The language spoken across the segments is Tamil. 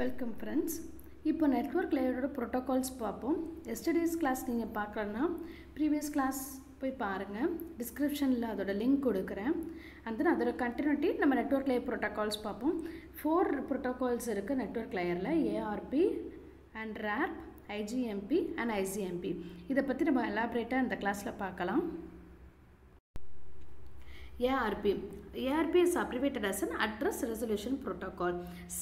Welcome friends. இப்போ நெட்வொர்க் லேயரோட ப்ரோட்டோகால்ஸ் பார்ப்போம். எஸ்டர்டேஸ் கிளாஸ் நீங்கள் பார்க்கலன்னா ப்ரீவியஸ் கிளாஸ் போய் பாருங்கள். டிஸ்கிரிப்ஷனில் அதோட லிங்க் கொடுக்குறேன். அண்ட் தென் அதோட கண்டினியூட்டி நம்ம நெட்வொர்க் லேயர் ப்ரோட்டோகால்ஸ் பார்ப்போம். 4 ப்ரோட்டோகால்ஸ் இருக்குது நெட்வொர்க் லேயரில். ARP and RARP, IGMP and ICMP. இதை பற்றி நம்ம எலாபரேட்டாக இந்த கிளாஸில் பார்க்கலாம். ARP is abbreviated as an address resolution protocol.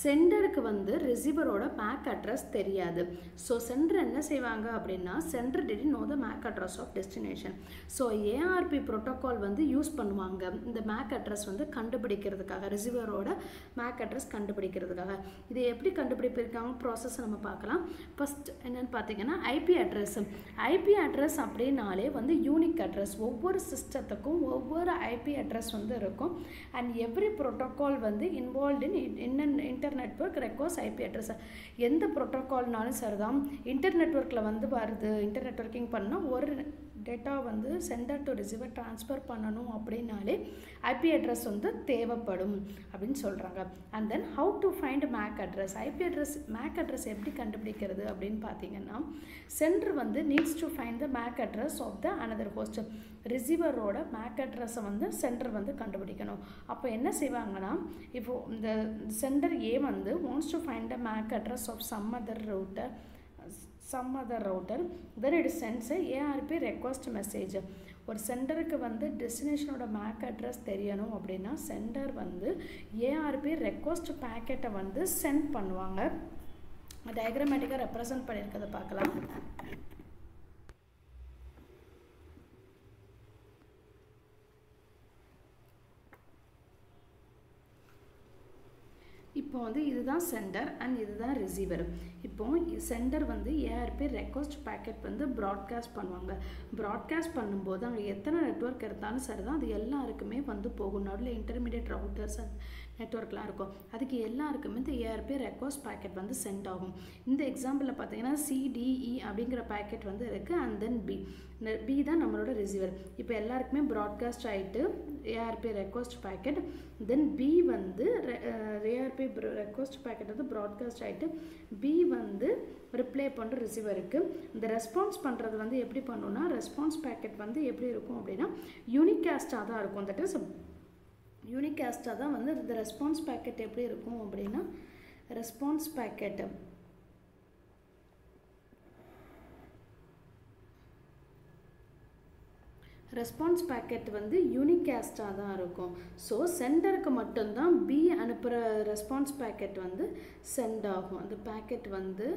சென்டருக்கு வந்து ரிசீவரோட மேக் அட்ரஸ் தெரியாது. ஸோ சென்டர் என்ன செய்வாங்க அப்படின்னா, centre didn't know the MAC address of destination. So ARP protocol வந்து யூஸ் பண்ணுவாங்க இந்த மேக் அட்ரஸ் வந்து கண்டுபிடிக்கிறதுக்காக, ரிசீவரோட மேக் அட்ரஸ் கண்டுபிடிக்கிறதுக்காக. இதை எப்படி கண்டுபிடிப்பிருக்காங்க ப்ராசஸ் நம்ம பார்க்கலாம். ஃபர்ஸ்ட் என்னன்னு பார்த்தீங்கன்னா ஐபி அட்ரஸ். ஐபி அட்ரஸ் அப்படின்னாலே வந்து யூனிக் அட்ரஸ். ஒவ்வொரு சிஸ்டத்துக்கும் ஒவ்வொரு ஐபி அட்ரஸ் வந்து இருக்கும். அண்ட் எவ்ரி ப்ரோட்டோகால் வந்து involve in inter network requires IP address. எந்த ப்ரோட்டோகால்னாலும் சரிதான், இன்டர் நெட்வொர்க்கில் வந்து வருது, இன்டர் நெட்வொர்க்கிங் பண்ணால் ஒரு டேட்டா வந்து சென்டர் டு ரிசீவர் ட்ரான்ஸ்ஃபர் பண்ணணும் அப்படின்னாலே ஐபி அட்ரஸ் வந்து தேவைப்படும் அப்படின்னு சொல்கிறாங்க. And then how to find MAC address. IP address MAC address எப்படி கண்டுபிடிக்கிறது அப்படின்னு பார்த்தீங்கன்னா, சென்டர் வந்து needs to find the MAC address of the another host. ரிசீவரோட மேக் அட்ரஸை வந்து சென்டர் வந்து கண்டுபிடிக்கணும். அப்போ என்ன செய்வாங்கன்னா, இப்போ இந்த சென்டர் ஏ வந்து wants to find the MAC address of some other router, then it sends a ARP request message. ஒரு சென்டருக்கு வந்து டெஸ்டினேஷனோட மேக் அட்ரஸ் தெரியணும் அப்படின்னா சென்டர் வந்து ARP ரெக்வஸ்ட் பேக்கெட்டை வந்து சென்ட் பண்ணுவாங்க. டயக்ராமேட்டிக்காக ரெப்ரசன்ட் பண்ணியிருக்கிறத பார்க்கலாம். இப்போ வந்து இதுதான் சென்டர் அண்ட் இதுதான் ரிசீவர். இப்போ சென்டர் வந்து ஏஆர்பி ரெக்வஸ்ட் பேக்கெட் வந்து ப்ராட்காஸ்ட் பண்ணுவாங்க. ப்ராட்காஸ்ட் பண்ணும்போது அங்கே எத்தனை நெட்வொர்க் இருந்தாலும் சரி தான், அது எல்லாருக்குமே வந்து போகும். நடுவில் இன்டர்மீடியட் ரவுட்டர்ஸ் நெட்வொர்க்லாம் இருக்கும். அதுக்கு எல்லாருக்குமே இந்த ஏஆர்பி ரெக்வஸ்ட் பேக்கெட் வந்து சென்ட் ஆகும். இந்த எக்ஸாம்பிளில் பார்த்தீங்கன்னா சிடிஇ அப்படிங்கிற பேக்கெட் வந்து இருக்குது. அண்ட் தென் பி தான் நம்மளோட ரிசீவர். இப்போ எல்லாருக்குமே ப்ராட்காஸ்ட் ஆகிட்டு ஏஆர்பி ரெக்வஸ்ட் பேக்கெட், தென் பி வந்து ஏஆர்பி ரெக்வஸ்ட் பேக்கெட் வந்து ப்ராட்காஸ்ட் ஆகிட்டு பி வந்து ரிப்ளை பண்ணுற ரிசீவருக்கு. இந்த ரெஸ்பான்ஸ் பண்ணுறது வந்து எப்படி பண்ணணும்னா, ரெஸ்பான்ஸ் பேக்கெட் வந்து எப்படி இருக்கும் அப்படின்னா யூனிகாஸ்டாக தான் இருக்கும். தட் இஸ் யூனிகாஸ்டாக தான் வந்து இந்த ரெஸ்பான்ஸ் பேக்கெட் எப்படி இருக்கும் அப்படின்னா, ரெஸ்பான்ஸ் பேக்கெட் வந்து யூனிகாஸ்டாக தான் இருக்கும். ஸோ சென்டருக்கு மட்டும்தான் பி அனுப்புகிற ரெஸ்பான்ஸ் பேக்கெட் வந்து சென்ட் ஆகும். அந்த பேக்கெட் வந்து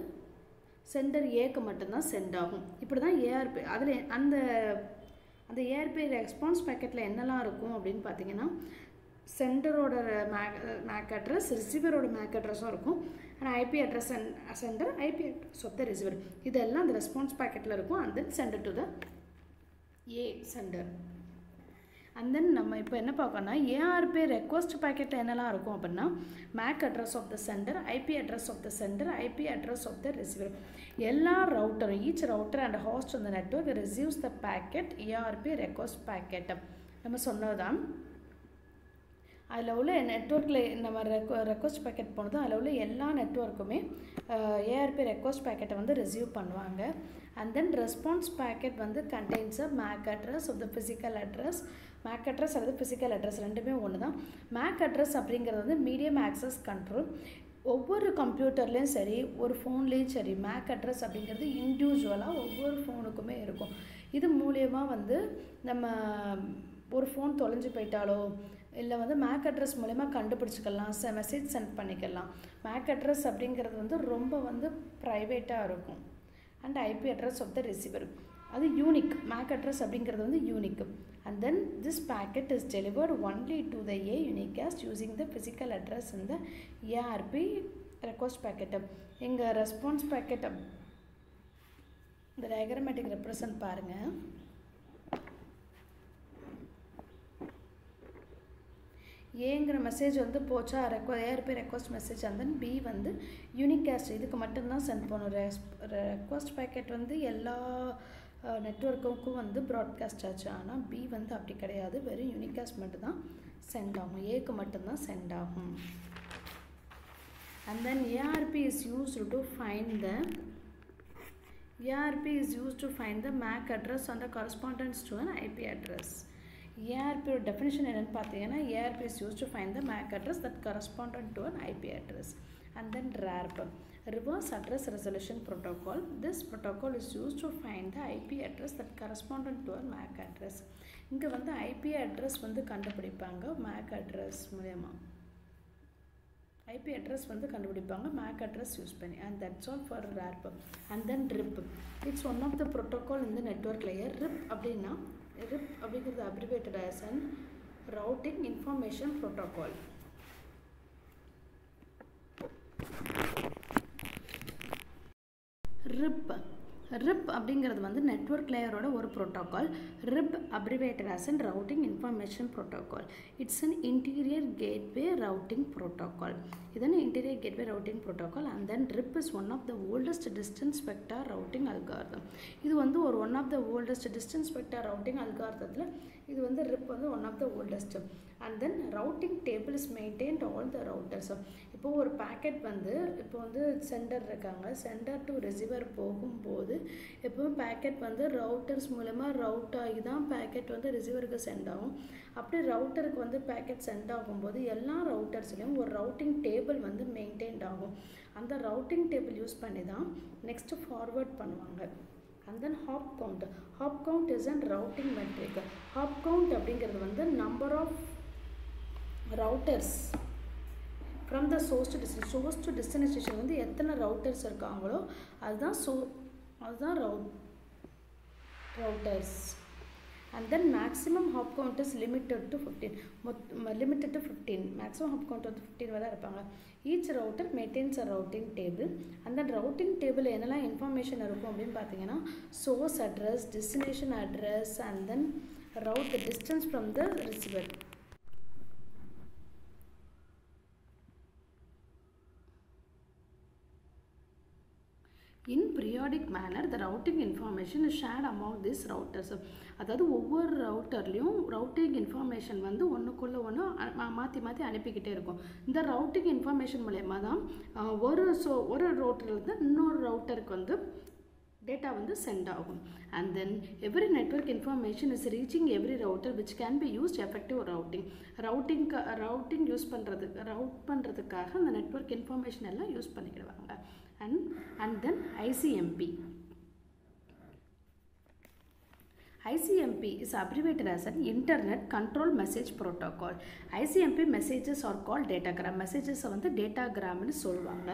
சென்டர் ஏக்கு மட்டும்தான் சென்ட் ஆகும். இப்படி தான் ஏஆர்பி அதில் அந்த ஏஆர்பி ரெஸ்பான்ஸ் பேக்கெட்டில் என்னெல்லாம் இருக்கும் அப்படின்னு பார்த்தீங்கன்னா, சென்டரோட மேக் அட்ரஸ், ரிசீவரோட மேக் அட்ரஸும் இருக்கும். And IP address sender, IP address of the receiver, இதெல்லாம் அந்த ரெஸ்பான்ஸ் பேக்கெட்டில் இருக்கும். And then sender to the A sender. And then நம்ம இப்போ என்ன பார்க்கணும்னா, ஏஆர்பி ரெக்வஸ்ட் பேக்கெட்டில் என்னெல்லாம் இருக்கும் அப்படின்னா, MAC address of the sender, IP address of the sender, IP address of the receiver. எல்லா ரவுட்டரும், each router and host on the network receives the packet ARP request packet. நம்ம சொன்னதுதான். அதில் உள்ள நெட்வொர்க்கில் நம்ம ரெக்வஸ்ட் பேக்கெட் போனதும் அதில் உள்ள எல்லா நெட்வொர்க்குமே ஏஆர்பி ரெக்வஸ்ட் பேக்கெட்டை வந்து ரிசீவ் பண்ணுவாங்க. அண்ட் தென் ரெஸ்பான்ஸ் பேக்கெட் வந்து contains a MAC address of the physical address. MAC address அல்லது ஃபிசிக்கல் அட்ரஸ் ரெண்டுமே ஒன்று தான். மேக் அட்ரஸ் அப்படிங்கிறது வந்து மீடியம் ஆக்சஸ் கண்ட்ரோல். ஒவ்வொரு கம்ப்யூட்டர்லேயும் சரி, ஒரு ஃபோன்லேயும் சரி, மேக் அட்ரஸ் அப்படிங்கிறது இண்டிவிஜுவலாக ஒவ்வொரு ஃபோனுக்குமே இருக்கும். இது மூலியமாக வந்து நம்ம ஒரு ஃபோன் தொலைஞ்சு போயிட்டாலோ இல்லை வந்து மேக் அட்ரஸ் மூலமா கண்டுபிடிச்சிக்கலாம், மெசேஜ் சென்ட் பண்ணிக்கலாம். மேக் அட்ரஸ் அப்படிங்கிறது வந்து ரொம்ப வந்து ப்ரைவேட்டாக இருக்கும். And IP address of the receiver அது யூனிக். மேக் அட்ரஸ் அப்படிங்கிறது வந்து unique. And then this packet is delivered only to the A unicast using the physical address இந்த ஏஆர்பி ரெக்வஸ்ட் பேக்கெட். எங்கள் ரெஸ்பான்ஸ் பேக்கெட் இந்த டயக்ராமேட்டிக் ரெப்ரசன்ட் பாருங்கள். ஏங்கிற மெசேஜ் வந்து போச்சா, ARP request message. And then B வந்து யூனிகாஸ்ட், இதுக்கு மட்டும்தான் சென்ட் பண்ணும். ரெக்வஸ்ட் பேக்கெட் வந்து எல்லா நெட்வொர்க்குக்கும் வந்து ப்ராட்காஸ்ட் ஆச்சு. ஆனால் பி வந்து அப்படி கிடையாது, வெறும் யூனிகாஸ்ட் மட்டும்தான் சென்ட் ஆகும், ஏக்கு மட்டும்தான் சென்ட் ஆகும். and then ARP is used to find the MAC address and the correspondence to an IP address. ARP definition என்னன்னு பார்த்தீங்கன்னா ARP is used to find the MAC address that corresponded to an IP address. And then RARP, reverse address resolution protocol. This protocol is used to find the IP address that corresponded to a MAC address. இங்கே வந்து IP address வந்து கண்டுபிடிப்பாங்க MAC address மூலமா. IP address வந்து கண்டுபிடிப்பாங்க MAC address யூஸ் பண்ணி. And that's all for RARP. And then RIP. It's one of the protocol in the network layer. RIP அப்படின்னா RIP அப்படிங்கிறது abbreviated as an routing information protocol. RIP அப்படிங்கிறது வந்து நெட்வொர்க் லேயரோட ஒரு protocol. RIP abbreviated as an routing information protocol. It's an interior gateway routing protocol. This interior gateway routing protocol, and then RIP is one of the oldest distance vector routing algorithm. இது வந்து ஒரு one of the oldest distance vector routing algorithmல இது வந்து RIP வந்து one of the oldest. And then routing table is maintained all the routers. இப்போ ஒரு பாக்கெட் வந்து இப்போ வந்து சென்டர் இருக்காங்க, சென்டர் டு ரிசீவர் போகும்போது எப்பவும் பாக்கெட் வந்து ரவுட்டர்ஸ் மூலமாக ரவுட் ஆகி தான் பாக்கெட் வந்து ரிசீவருக்கு சென்ட் ஆகும். அப்படி ரவுட்டருக்கு வந்து பாக்கெட் சென்ட் ஆகும்போது எல்லா ரவுட்டர்ஸ்லையும் ஒரு ரவுட்டிங் டேபிள் வந்து மெயின்டைன்ட் ஆகும். அந்த ரவுட்டிங் டேபிள் யூஸ் பண்ணி தான் நெக்ஸ்ட்டு ஃபார்வர்ட் பண்ணுவாங்க. And then hop count is a routing metric. Hop count அப்படிங்கிறது வந்து number of routers from the source to destination வந்து எத்தனை routers இருக்காங்களோ அதுதான் routers. And then maximum hop count is limited to 15. Maximum hop count வந்து 15 வரை இருப்பாங்க. Each router maintains a routing table. And then routing table என்னெல்லாம் information இருக்கும் அப்படின்னு பார்த்தீங்கன்னா source address, destination address, and then route the distance from the receiver. In periodic manner, the routing information is shared among these routers. அதாவது ஒவ்வொரு ரவுட்டர்லையும் ரவுட்டிங் இன்ஃபர்மேஷன் வந்து ஒன்றுக்குள்ளே ஒன்று மாற்றி அனுப்பிக்கிட்டே இருக்கும். இந்த ரவுட்டிங் இன்ஃபர்மேஷன் மூலயமா தான் ஒரு ரவுட்டர்லேருந்து இன்னொரு ரவுட்டருக்கு வந்து டேட்டா வந்து சென்ட் ஆகும். And then every network information is reaching every router which can be used effective routing use பண்ணுறதுக்காக அந்த நெட்வொர்க் இன்ஃபர்மேஷன் எல்லாம் use பண்ணிக்கிடுவாங்க. And then ICMP is abbreviated as an Internet Control Message Protocol. ICMP messages are called datagram. Messages வந்து datagram-னு சொல்லுவாங்க.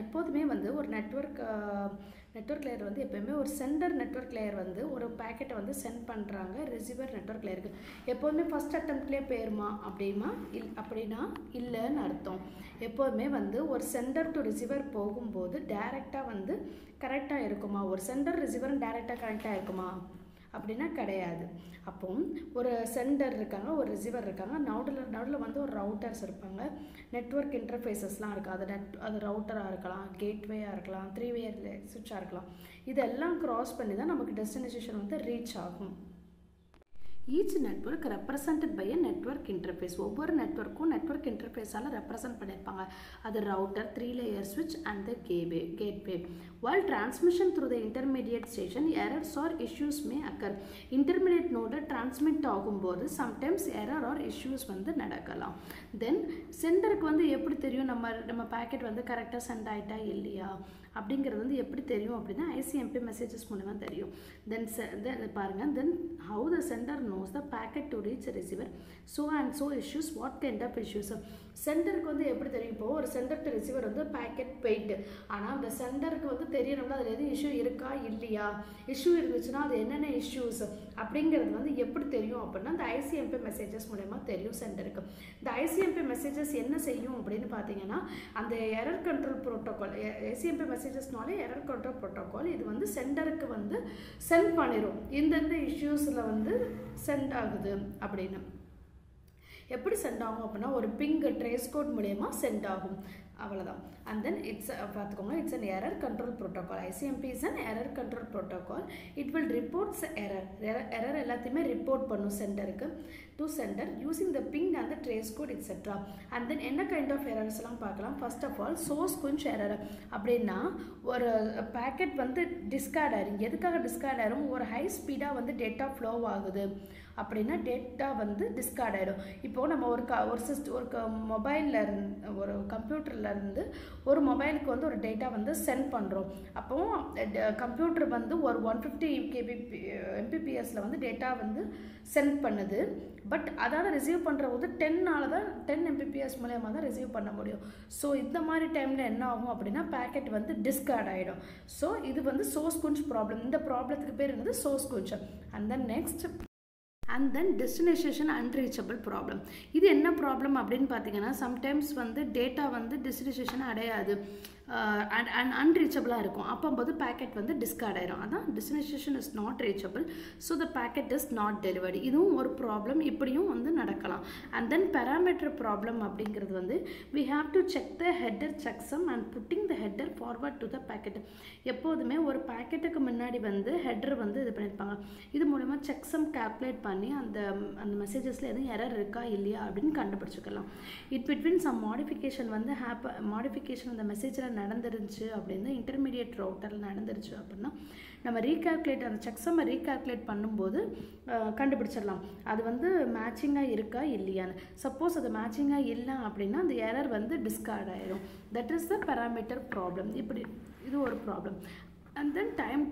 எப்போதுமே வந்து ஒரு நெட்வொர்க் லேயர் வந்து எப்போயுமே ஒரு சென்டர் நெட்வொர்க் லேயர் வந்து ஒரு பேக்கெட்டை வந்து சென்ட் பண்ணுறாங்க ரிசீவர் நெட்வொர்க் லேயருக்கு. எப்போதுமே ஃபஸ்ட் அட்டெம்ப்ட்லேயே போயிருமா அப்படின்னா இல்லைன்னு அர்த்தம். எப்போதுமே வந்து ஒரு சென்டர் டு ரிசீவர் போகும்போது டைரெக்டாக வந்து கரெக்டாக இருக்குமா, ஒரு சென்டர் ரிசீவரும் டைரெக்டாக கரெக்டாக இருக்குமா அப்படின்னா கிடையாது. அப்போ ஒரு சென்டர் இருக்காங்க, ஒரு ரிசீவர் இருக்காங்க, நடுவில் வந்து ஒரு ரவுட்டர்ஸ் இருப்பாங்க, நெட்வொர்க் இன்டர்ஃபேஸஸ்லாம் இருக்குது. அது ரவுட்டராக இருக்கலாம், கேட்வேயாக இருக்கலாம், 3-way சுவிட்சாக இருக்கலாம். இதெல்லாம் க்ராஸ் பண்ணி தான் நமக்கு டெஸ்டினேஷன் வந்து ரீச் ஆகும். Each network represented by a network interface. ஒவ்வொரு நெட்வொர்க்கும் நெட்வொர்க் இன்டர்ஃபேஸால் ரெப்ரசன்ட் பண்ணியிருப்பாங்க. அது router, 3-layer switch and the gateway. While transmission through the intermediate station, errors or issues may occur. Intermediate node transmit ஆகும்போது sometimes error or issues வந்து நடக்கலாம். Then சென்டருக்கு வந்து எப்படி தெரியும் நம்ம பேக்கெட் வந்து கரெக்டாக சென்ட் ஆகிட்டா இல்லையா அப்படிங்கிறது வந்து எப்படி தெரியும் அப்படின்னா ICMP மெசேஜஸ் மூலமாக தெரியும். தென் பாருங்கள், தென் how the sender knows the packet to reach the receiver, so and so issues, what kind of issues. சென்டருக்கு வந்து எப்படி தெரியும்? இப்போ ஒரு சென்டர் டு ரிசீவர் வந்து பேக்கெட் போயிட்டு, ஆனால் அந்த சென்டருக்கு வந்து தெரியணும்னா அதில் எதுவும் இஷ்யூ இருக்கா இல்லையா, இஷ்யூ இருந்துச்சுன்னா அது என்னென்ன இஷ்யூஸ் அப்படிங்கிறது வந்து எப்படி தெரியும் அப்படின்னா அந்த ICMP மெசேஜஸ் மூலமா தெரியும் சென்டருக்கு. இந்த ICMP மெசேஜஸ் என்ன செய்யும் அப்படின்னு பார்த்தீங்கன்னா அந்த எரர் கண்ட்ரோல் ப்ரோட்டோகால், ICMP மெசேஜஸ்னாலே எரர் கண்ட்ரோல் ப்ரோட்டோகால், இது வந்து சென்டருக்கு வந்து சென்ட் பண்ணிடும் இந்தந்த இஷ்யூஸில் வந்து சென்ட் ஆகுது அப்படின்னு. எப்படி சென்ட் ஆகும் அப்படின்னா ஒரு பிங் ட்ரேஸ் கோட் மூலமா சென்ட் ஆகும் அவ்வளவுதான். and then it's பார்த்துக்கோங்க it's an error control protocol. ICMP is an error control protocol. It will reports error எல்லாத்தையுமே ரிப்போர்ட் பண்ணும் சென்டருக்கு to sender using the ping and the trace code etc. and then என்ன kind of errors எல்லாம் பார்க்கலாம். first of all source கொஞ்சம் error அப்படின்னா ஒரு packet வந்து discard ஆயிரும். எதுக்காக discard ஆயிரும்? ஒரு high speed வந்து data flow ஆகுது அப்படின்னா டேட்டா வந்து டிஸ்கார்ட் ஆகிடும். இப்போது நம்ம ஒரு மொபைலில் இருந்து ஒரு கம்ப்யூட்டரில் இருந்து ஒரு மொபைலுக்கு வந்து ஒரு டேட்டா வந்து சென்ட் பண்ணுறோம். அப்போது கம்ப்யூட்டர் வந்து ஒரு 150 MBPSல வந்து டேட்டா வந்து சென்ட் பண்ணுது. பட் அதால் ரிசீவ் பண்ணுற போது 10 MBPS மூலயமா தான் ரிசீவ் பண்ண முடியும். ஸோ இந்த மாதிரி டைமில் என்ன ஆகும் அப்படின்னா பேக்கெட் வந்து டிஸ்கார்ட் ஆகிடும். ஸோ இது வந்து சோர்ஸ் குஞ்ச் ப்ராப்ளம். இந்த ப்ராப்ளத்துக்கு பேர் என்னது source quench. And then next and then destination unreachable problem. இது என்ன ப்ராப்ளம் அப்படின்னு பார்த்தீங்கன்னா சம்டைம்ஸ் வந்து டேட்டா வந்து டெஸ்டினேஷன் அடையாது அண்ட் அன்ரீச்சபிளாக இருக்கும். அப்போது பேக்கெட் வந்து டிஸ்கார்ட் ஆயிரும். அதான் destination is not reachable, so the packet is not delivered. இதுவும் ஒரு ப்ராப்ளம், இப்படியும் வந்து நடக்கலாம். அண்ட் தென் பேராமீட்டர் ப்ராப்ளம் அப்படிங்கிறது வந்து we have to check the header checksum and putting the header forward to the packet. எப்போதுமே ஒரு பேக்கெட்டுக்கு முன்னாடி வந்து ஹெட்டர் வந்து இது பண்ணியிருப்பாங்க. இது மூலமா செக்ஸம் கால்குலேட் பண்ணி அந்த மெசேஜஸில் எதுவும் எரர் இருக்கா இல்லையா அப்படின்னு கண்டுபிடிச்சிக்கலாம். இட் பிட்வீன் சம் மாடிஃபிகேஷன் வந்து மாடிஃபிகேஷன் அந்த மெசேஜில் நடந்துருந்துச்சு அப்படின்னா இன்டர்மீடியட் ரவுட்டரில் நடந்துருச்சு அப்படின்னா நம்ம ரீகால்குலேட் அந்த செக்ஸம்மை ரீகால்குலேட் பண்ணும்போது கண்டுபிடிச்சிடலாம் அது வந்து மேட்சிங்காக இருக்கா இல்லையான்னு. சப்போஸ் அது மேட்சிங்காக இல்லை அப்படின்னா அந்த எரர் வந்து டிஸ்கார்ட் ஆயிரும். That is the parameter problem. இப்படி இது ஒரு problem. And then time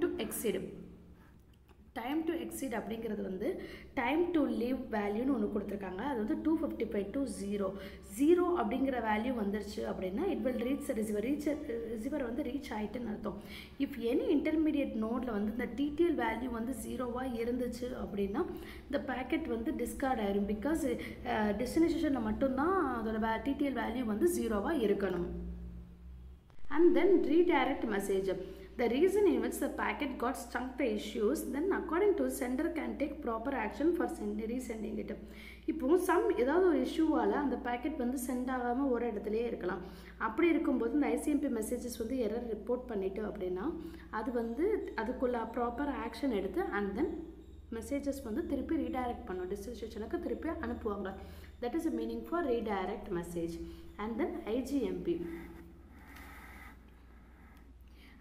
to exceed அப்படிங்கிறது வந்து டைம் டு லீவ் வேல்யூன்னு ஒன்று கொடுத்துருக்காங்க. அது வந்து 255 to 0 அப்படிங்கிற வேல்யூ வந்துருச்சு அப்படின்னா இட் வில் ரீச் ரிசீவர் வந்து ரீச் ஆகிட்டுன்னு அர்த்தம். இஃப் எனி இன்டர்மீடியட் நோடில் வந்து இந்த டிடிஎல் வேல்யூ வந்து 0வாக இருந்துச்சு அப்படின்னா இந்த பேக்கெட் வந்து டிஸ்கார்ட் ஆயிரும். பிகாஸ் டெஸ்டினேஷனில் மட்டும்தான் அதோட டிடிஎல் வேல்யூ வந்து 0வாக இருக்கணும். And then redirect message. The reason in which the packet got stuck the issues, then according to sender can take proper action for resending it. இப்போ ஏதாவது ஒரு இஷ்யூவால் அந்த பேக்கெட் வந்து சென்ட் ஆகாமல் ஒரு இடத்துலையே இருக்கலாம். அப்படி இருக்கும்போது இந்த ஐசிஎம்பி மெசேஜஸ் வந்து எரர் ரிப்போர்ட் பண்ணிட்டு அப்படின்னா அது வந்து அதுக்குள்ள ப்ராப்பர் ஆக்ஷன் எடுத்து அண்ட் தென் மெசேஜஸ் வந்து திருப்பி ரீடைரக்ட் பண்ணும், டெஸ்டினேஷனுக்கு திருப்பி அனுப்புவாங்க. That is a meaning for redirect message. And then IGMP.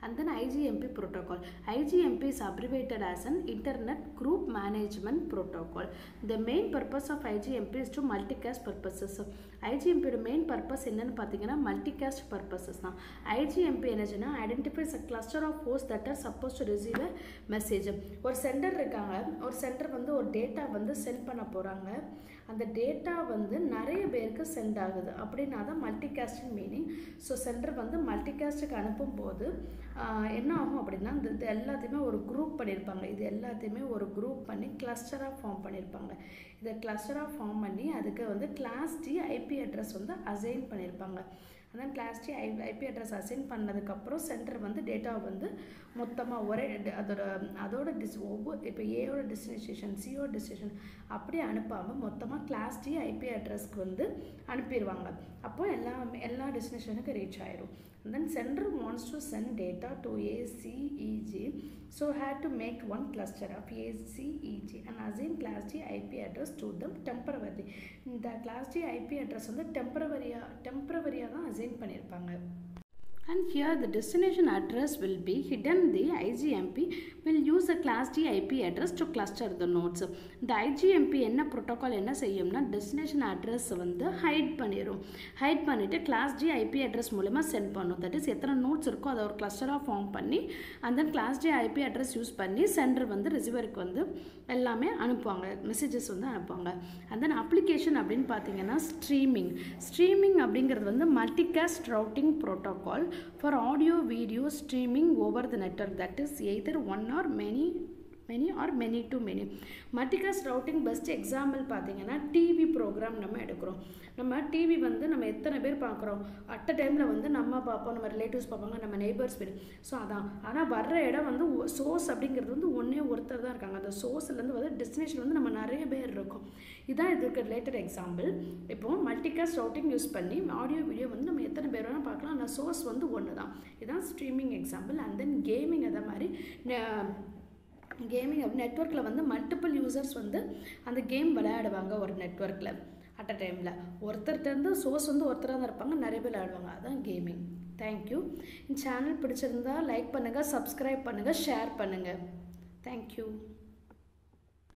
And then IGMP protocol. IGMP is abbreviated as an Internet Group Management Protocol. The main purpose of IGMP is to multicast purposes. IGMP main purpose என்னன்னு பார்த்தீங்கன்னா multicast purposes தான். IGMP என்னச்சுன்னா identifies a cluster of hosts that are supposed to receive a message. ஒரு சென்டர் இருக்காங்க, ஒரு சென்டர் வந்து ஒரு டேட்டா வந்து சென்ட் பண்ண போகிறாங்க. அந்த டேட்டா வந்து நிறைய பேருக்கு சென்ட் ஆகுது அப்படின்னா தான் மல்டிகாஸ்டின் மீனிங். ஸோ சென்டர் வந்து மல்டிகாஸ்ட்டுக்கு அனுப்பும்போது என்ன ஆகும் அப்படின்னா இது எல்லாத்தையுமே ஒரு குரூப் பண்ணியிருப்பாங்க. இது எல்லாத்தையுமே ஒரு குரூப் பண்ணி கிளஸ்டராக ஃபார்ம் பண்ணியிருப்பாங்க. இதை கிளஸ்டராக ஃபார்ம் பண்ணி அதுக்கு வந்து கிளாஸ் டி ஐபி அட்ரஸ் வந்து அசைன் பண்ணியிருப்பாங்க. அதான் class D IP address assign பண்ணதுக்கப்புறம் சென்டர் வந்து டேட்டா வந்து மொத்தமாக ஒரே அதோட ஒவ்வொரு இப்போ ஏயோட டெஸ்டினேஷன் சியோட டெஸ்டினேஷன் அப்படியே அனுப்பாமல் மொத்தமாக கிளாஸ் டி ஐபி அட்ரஸ்க்கு வந்து அனுப்பிடுவாங்க. அப்போ எல்லா டெஸ்டினேஷனுக்கு ரீச் ஆயிரும். And then sender wants to send data to ACEG, so had to make one cluster of ACEG and assign class D IP address to them temporarily. இந்த class D IP address வந்து temporary-ஆ தான் assign பண்ணியிருப்பாங்க. And here the destination address will be hidden. The IGMP will use the class D IP address to cluster the nodes. The IGMP என்ன protocol என்ன செய்யும்னா destination address வந்து hide பண்ணிட்டு class D IP address மூலமா send பண்ணும். that is எத்தனை nodes இருக்கோ அதை ஒரு cluster-ஆ ஃபார்ம் பண்ணி and then class D IP address use பண்ணி சென்டர் வந்து ரிசீவருக்கு வந்து எல்லாமே அனுப்புவாங்க, மெசேஜஸ் வந்து அனுப்புவாங்க. and then application அப்படின்னு பார்த்தீங்கன்னா ஸ்ட்ரீமிங் அப்படிங்கிறது வந்து multicast routing protocol for audio video streaming over the network, that is either one or many many or many to many. Multicast routing best example பார்த்தீங்கன்னா டிவி ப்ரோக்ராம் நம்ம எடுக்கிறோம். நம்ம டிவி வந்து நம்ம எத்தனை பேர் பார்க்குறோம், அட் அ டைமில் வந்து நம்ம பார்ப்போம், நம்ம ரிலேட்டிவ்ஸ் பார்ப்பாங்க, நம்ம நெய்பர்ஸ் பேர். ஸோ அதான். ஆனால் வர்ற இடம் வந்து சோர்ஸ் அப்படிங்கிறது வந்து ஒருத்தர் தான் இருக்காங்க. அந்த சோர்ஸ்லேருந்து வந்து டெஸ்டினேஷன் வந்து நம்ம நிறைய பேர் இருக்கோம். இதுதான் இதுக்கு ரிலேட்டட் எக்ஸாம்பிள். இப்போது மல்டிகாஸ்ட் ரவுட்டிங் யூஸ் பண்ணி ஆடியோ வீடியோ வந்து நம்ம எத்தனை பேர் வேணால் பார்க்கலாம். ஆனால் சோர்ஸ் வந்து ஒன்று தான். இதுதான் streaming example. And then gaming அதே மாதிரி கேமிங் நெட்வொர்க்கில் வந்து மல்டிபிள் யூசர்ஸ் வந்து அந்த கேம் விளையாடுவாங்க ஒரு நெட்வொர்க்கில் அட் அ டைமில். ஒருத்தர்கிட்ட சோர்ஸ் வந்து ஒருத்தராக தான் இருப்பாங்க, நிறைய பேர் விளையாடுவாங்க. அதுதான் கேமிங். தேங்க்யூ. இந்த சேனல் பிடிச்சிருந்தா லைக் பண்ணுங்கள், சப்ஸ்கிரைப் பண்ணுங்கள், ஷேர் பண்ணுங்கள். தேங்க்யூ.